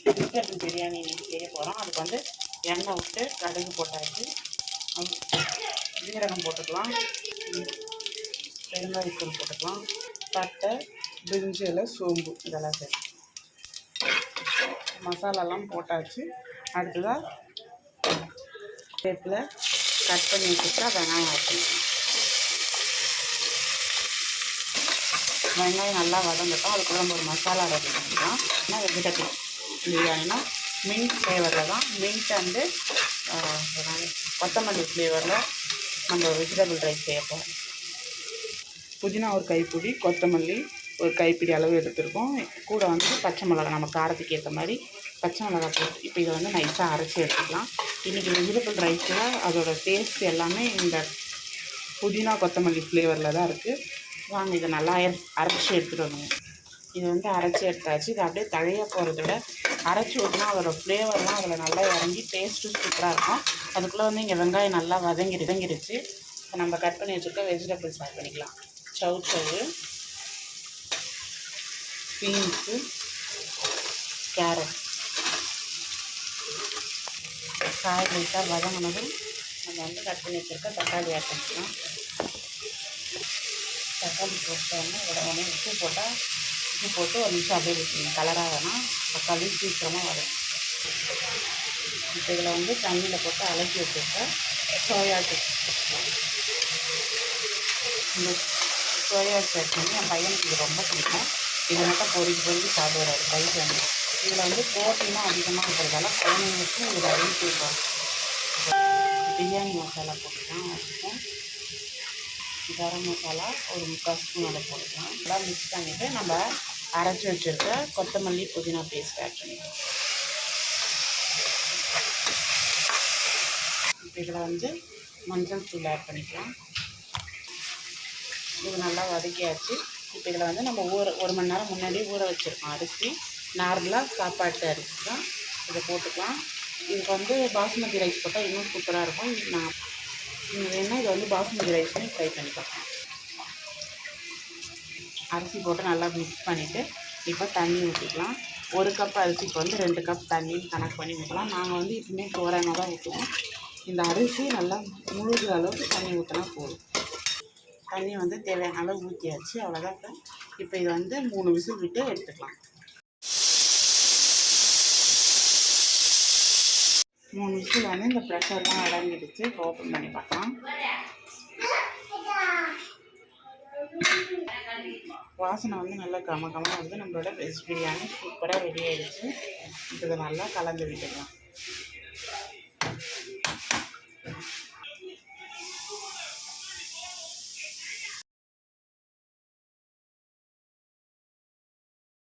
Vegetable biryani செய்ய போகிறோம். அதுக்கு வந்து எண்ணெய் விட்டு கடுகு போட்டாச்சு, ஜீரகம் போட்டுக்கலாம், பெருங்காயத்தூள் போட்டுக்கலாம், பட்டை, பிரிஞ்சி இலை, சோம்பு இதெல்லாம் சரி மசாலாலாம் போட்டாச்சு. அடுத்ததாக வேப்பில் கட் பண்ணி வச்சுட்டா வெங்காயம் ஆட் பண்ணிக்கலாம். வெங்காயம் நல்லா வதங்கட்டும். அதுக்குள்ள நம்ம ஒரு மசாலா ரெடி பண்ணிக்கலாம். ஏன்னா வெஜிடபிள் பிரியாணினா மின்ட் ஃப்ளேவரில் தான், மின்ட் அண்டு கொத்தமல்லி ஃப்ளேவரில் நம்ம வெஜிடபிள் ரைஸ் செய்யப்போம். புதினா ஒரு கைப்பிடி, கொத்தமல்லி ஒரு கைப்பிடி அளவு எடுத்துருக்கோம். கூட வந்து பச்சை மிளகா நம்ம காரத்துக்கு ஏற்ற மாதிரி பச்சை மிளகா போட்டு இப்போ இதை வந்து நைஸாக அரைச்சி எடுத்துக்கலாம். இன்றைக்கி வெஜிடபிள் ரைஸில் அதோட டேஸ்ட் எல்லாமே இந்த புதினா கொத்தமல்லி ஃப்ளேவரில் தான் இருக்குது. வாங்க இதை நல்லா அரைச்சி எடுத்துகிட்டு வரணும். இது வந்து அரைச்சி எடுத்தாச்சு. இது அப்படியே தழைய போகிறத விட அரைச்சி ஊற்றினா அதோட ஃப்ளேவர்லாம் அதில் நல்லா இறங்கி டேஸ்ட்டும் சூப்பராக இருக்கும். அதுக்குள்ளே வந்து இங்கே வெங்காயம் நல்லா வதங்கிடுச்சு. இப்போ நம்ம கட் பண்ணி வச்சுருக்க வெஜிடபிள்ஸ் ஆட் பண்ணிக்கலாம். சவு, பீன்ஸு, கேரட், காய் லைட்டாக வதங்கினதும் நம்ம வந்து கட் பண்ணி வச்சுருக்க தக்காளி ஆட் பண்ணிக்கலாம். தக்காளி போட்டோன்னா உடனே உப்பு போட்டு ஒரு நிமிஷம் அப்படியே விட்டுருங்க. கலராக வேணால் தக்காளி சீக்கிரமாக வரும். இப்போ இதில் வந்து தண்ணியில் போட்டு அலக்கி வச்சுருக்க சோயா சட்னி. இந்த சோயா சட்னி என் பையனுக்கு இது ரொம்ப பிடிக்கும். இதை மட்டும் பொறுக்கி சாப்பிடுவார் ரைஸ் வந்து. இதில் வந்து ப்ரோட்டீனும் அதிகமாக இருக்கிறதால குழந்தைங்களுக்கும் இதில் வெயிட் இருக்கும். பிரியாணி மசாலா போட்டுக்கலாம். வச்சுப்போம் கரம் மசாலா ஒரு 3/4 ஸ்பூன் அதை போட்டுக்கலாம். எல்லாம் மிக்ஸ் பண்ணிவிட்டு நம்ம அரைச்சி வச்சுருக்க கொத்தமல்லி புதினா பேஸ்ட் ஆட் பண்ணிக்கலாம். இப்போ இதில் வந்து மஞ்சள் தூள் ஆட் பண்ணிக்கலாம். இது நல்லா வதக்கியாச்சு. இப்போ இதில் வந்து நம்ம 1 மணி நேரம் முன்னாடியே ஊற வச்சுருக்கோம் அரிசி. நார்மலாக சாப்பாட்டு அரிசி தான். இதை போட்டுக்கலாம். இதுக்கு வந்து பாஸ்மதி ரைஸ் போட்டால் இன்னும் சூப்பராக இருக்கும். நீங்கள் வேணால் இதை வந்து பாஸ்மதி ரைஸ்னு ட்ரை பண்ணிக்கலாம். அரிசி போட்டு நல்லா மிக்ஸ் பண்ணிவிட்டு இப்போ தண்ணி ஊற்றிக்கலாம். 1 கப் அரிசிக்கு வந்து 2 கப் தண்ணின்னு கணக்கு பண்ணி ஊற்றலாம். நாங்கள் வந்து இப்போமே தோராயமாக தான் ஊற்றுவோம். இந்த அரிசி நல்லா முழுகிற அளவுக்கு தண்ணி ஊற்றினா போதும். தண்ணி வந்து தேவையான அளவு ஊற்றியாச்சு. அவ்வளோதான். இப்போ இதை வந்து 3 விசில் விட்டு எடுத்துக்கலாம். 3 விசில் வந்து இந்த ப்ரெஷர்லாம் அடங்கிடுச்சு. இப்போ ஓப்பன் பண்ணி பார்க்கலாம். வாசனை வந்து நல்லா கமகமாக வந்து நம்மளோட வெஜ் பிரியாணி சூப்பராக ரெடி ஆகிடுச்சு. இப்போ இதை நல்லா கலந்து விட்டுக்கலாம்.